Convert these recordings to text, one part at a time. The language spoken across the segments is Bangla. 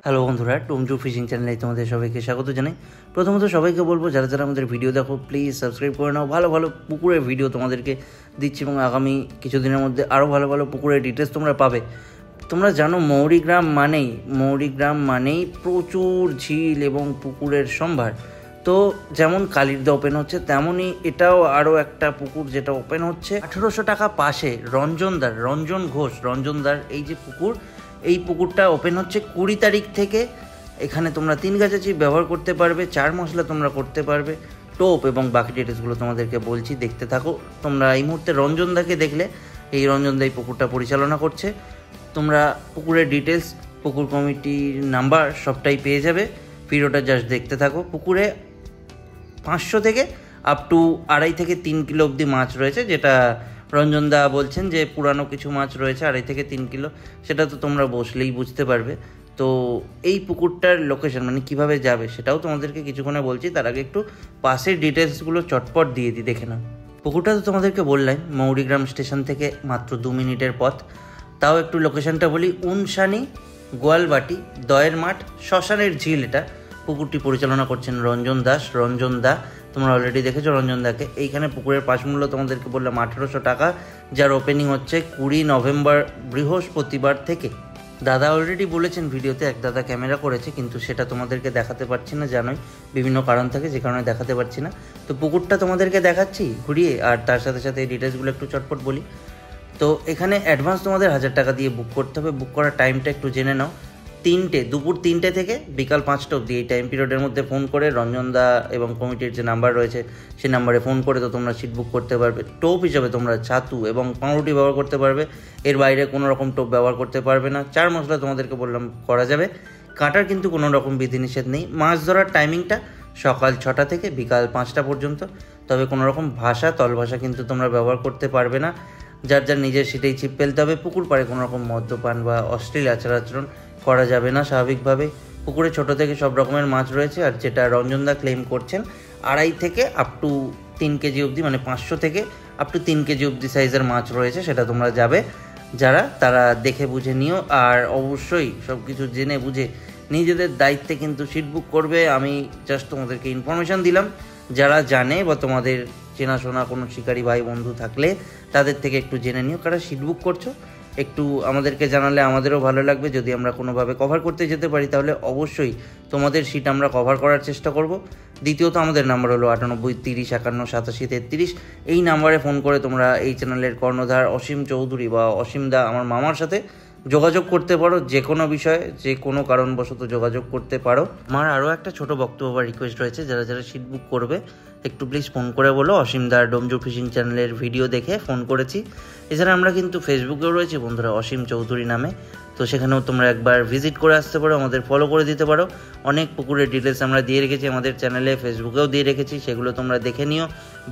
হ্যালো বন্ধুরা, টুমজু ফিশিং চ্যানেলে তোমাদের সবাইকে স্বাগত জানাই। প্রথমত সবাইকে বলবো, যারা যারা আমাদের ভিডিও দেখো প্লিজ সাবস্ক্রাইব করে নাও। ভালো ভালো পুকুরের ভিডিও তোমাদেরকে দিচ্ছি এবং আগামী কিছুদিনের মধ্যে আরও ভালো ভালো পুকুরের ডিটেলস তোমরা পাবে। তোমরা জানো মৌরিগ্রাম মানেই প্রচুর ঝিল এবং পুকুরের সম্ভার। তো যেমন কালিরদা ওপেন হচ্ছে, তেমনই এটাও আরও একটা পুকুর যেটা ওপেন হচ্ছে 1800 টাকা পাশে রঞ্জন ঘোষদার এই যে পুকুর, এই পুকুরটা ওপেন হচ্ছে 20 তারিখ থেকে। এখানে তোমরা 3 গাছাচি ব্যবহার করতে পারবে, 4 মশলা তোমরা করতে পারবে, টোপ এবং বাকি ডিটেলসগুলো তোমাদেরকে বলছি, দেখতে থাকো। তোমরা এই মুহূর্তে রঞ্জনদাকে দেখলে, এই রঞ্জনদা এই পুকুরটা পরিচালনা করছে। তোমরা পুকুরের ডিটেলস, পুকুর কমিটির নাম্বার সবটাই পেয়ে যাবে, ভিডিওটা জাস্ট দেখতে থাকো। পুকুরে 500 থেকে আপ টু 2.5 থেকে 3 কিলো অবধি মাছ রয়েছে, যেটা রঞ্জনদা বলছেন যে পুরানো কিছু মাছ রয়েছে 2.5 থেকে 3 কিলো, সেটা তো তোমরা বসলেই বুঝতে পারবে। তো এই পুকুরটার লোকেশন মানে কীভাবে যাবে সেটাও তোমাদেরকে কিছুক্ষণে বলছি, তার আগে একটু পাশের ডিটেলসগুলো চটপট দিয়ে দিই, দেখে নাও। পুকুরটা তো তোমাদেরকে বললাম মৌরিগ্রাম স্টেশন থেকে মাত্র 2 মিনিটের পথ। তাও একটু লোকেশনটা বলি, উনসানি, গোয়ালবাটি, দয়ের মাঠ, শ্মশানের ঝিল। এটা পুকুরটি পরিচালনা করছেন রঞ্জনদা। তোমরা অলরেডি দেখেছো রঞ্জনদাকে। এইখানে পুকুরের পাশ মূল্য তোমাদেরকে বললাম 1800 টাকা, যার ওপেনিং হচ্ছে 20 নভেম্বর বৃহস্পতিবার থেকে। দাদা অলরেডি বলেছেন ভিডিওতে, এক দাদা ক্যামেরা করেছে, কিন্তু সেটা তোমাদেরকে দেখাতে পারছি না, জানোই বিভিন্ন কারণ থাকে, যে কারণে দেখাতে পারছি না। তো পুকুরটা তোমাদেরকে দেখাচ্ছি ঘুরিয়ে, আর তার সাথে সাথে এই ডিটেলসগুলো একটু চটপট বলি। তো এখানে অ্যাডভান্স তোমাদের 1000 টাকা দিয়ে বুক করতে হবে। বুক করার টাইমটা একটু জেনে নাও, দুপুর 3টে থেকে বিকাল 5টা অবধি। এই টাইম পিরিয়ডের মধ্যে ফোন করে রঞ্জনদা এবং কমিটির যে নাম্বার রয়েছে সেই নাম্বারে ফোন করে তো তোমরা সিট বুক করতে পারবে। টোপ হিসাবে তোমরা ছাতু এবং পাউরুটি ব্যবহার করতে পারবে, এর বাইরে কোনো রকম টোপ ব্যবহার করতে পারবে না। 4 মশলা তোমাদেরকে বললাম করা যাবে, কাটার কিন্তু কোনো রকম বিধিনিষেধ নেই। মাছ ধরার টাইমিংটা সকাল 6টা থেকে বিকাল 5টা পর্যন্ত, তবে কোনো রকম তল ভাষা কিন্তু তোমরা ব্যবহার করতে পারবে না। যার নিজের সিটেই ছিপ ফেলতে হবে। পুকুর পাড়ে কোনো রকম মদ্যপান বা অশ্লীল আচার-আচরণ করা যাবে না স্বাভাবিকভাবে। পুকুরে ছোট থেকে সব রকমের মাছ রয়েছে, আর যেটা রঞ্জনদা ক্লেম করছেন 2.5 থেকে আপ টু 3 কেজি অবধি, মানে 500 থেকে আপ টু 3 কেজি অবধি সাইজের মাছ রয়েছে, সেটা তোমরা যাবে যারা তারা দেখে বুঝে নিও। আর অবশ্যই সব কিছু জেনে বুঝে নিজেদের দায়িত্বে কিন্তু সিট বুক করবে। আমি জাস্ট তোমাদেরকে ইনফরমেশান দিলাম, যারা জানে বা তোমাদের চেনাশোনা কোনো শিকারী ভাই বন্ধু থাকলে তাদের থেকে একটু জেনে নিও, কারা সিট বুক করছো একটু আমাদেরকে জানালে আমাদেরও ভালো লাগবে। যদি আমরা কোনোভাবে কভার করতে যেতে পারি তাহলে অবশ্যই তোমাদের সিট আমরা কভার করার চেষ্টা করব। দ্বিতীয়ত আমাদের নাম্বার হলো 98 30 51 87 33। এই নাম্বারে ফোন করে তোমরা এই চ্যানেলের কর্ণধার অসীম চৌধুরী বা অসীমদা, আমার মামার সাথে যোগাযোগ করতে পারো। যে কোনো বিষয়ে যে কোনো কারণবশত যোগাযোগ করতে পারো। আমার আরও একটা ছোট বক্তব্য বা রিকোয়েস্ট রয়েছে, যারা যারা সিট বুক করবে একটু প্লিজ ফোন করে বলো অসীমদার ডোমজু ফিশিং চ্যানেলের ভিডিও দেখে ফোন করেছি। এছাড়া আমরা কিন্তু ফেসবুকেও রয়েছে বন্ধুরা, অসীম চৌধুরী নামে। তো সেখানেও তোমরা একবার ভিজিট করে আসতে পারো, আমাদের ফলো করে দিতে পারো। অনেক পুকুরের ডিটেলস আমরা দিয়ে রেখেছি আমাদের চ্যানেলে, ফেসবুকেও দিয়ে রেখেছি, সেগুলো তোমরা দেখে নিও,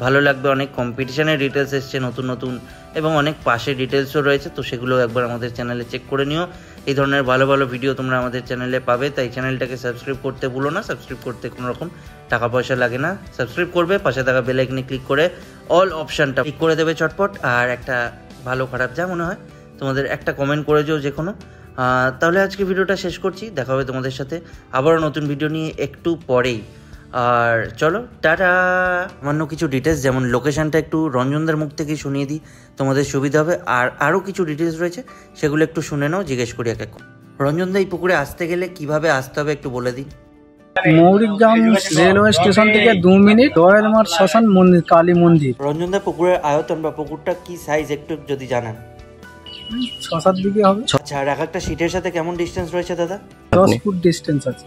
ভালো লাগবে। অনেক কম্পিটিশনের ডিটেলস এসছে নতুন এবং অনেক পাশের ডিটেলসও রয়েছে, তো সেগুলো একবার আমাদের চ্যানেলে চেক করে নিও। এই ধরনের ভালো ভালো ভিডিও তোমরা আমাদের চ্যানেলে পাবে, তাই চ্যানেলটাকে সাবস্ক্রাইব করতে ভুলো না। সাবস্ক্রাইব করতে কোনো রকম টাকা পয়সা লাগে না, সাবস্ক্রাইব করবে, পাশে থাকা বেল আইকনে ক্লিক করে অল অপশানটা ক্লিক করে দেবে চটপট। আর একটা ভালো খারাপ যা মনে হয় তোমাদের একটা কমেন্ট করে যাও যে কোনো। তাহলে আজকে ভিডিওটা শেষ করছি, দেখা হবে তোমাদের সাথে আবারও নতুন ভিডিও নিয়ে একটু পরেই। আর চলো টাটা। সামান্য কিছু ডিটেলস, যেমন লোকেশানটা একটু রঞ্জনদার মুখ থেকেই শুনিয়ে দিই, তোমাদের সুবিধা হবে। আর আরও কিছু ডিটেলস রয়েছে, সেগুলো একটু শুনে নাও, জিজ্ঞেস করি এক এক। রঞ্জনদা, এই পুকুরে আসতে গেলে কিভাবে আসতে হবে একটু বলে দিন। মৌরিগ্রাম রেলওয়ে স্টেশন থেকে 2 মিনিট, দয়ের মাঠ, শ্মশান মন্দির, কালী মন্দির। রঞ্জনদা, পুকুরের আয়তন বা পুকুরটা কি সাইজ একটু যদি জানান। 6-7 বিঘে হবে। আচ্ছা, আর এক একটা সিটের সাথে কেমন ডিস্টেন্স রয়েছে দাদা? 10 ফুট ডিস্টেন্স আছে।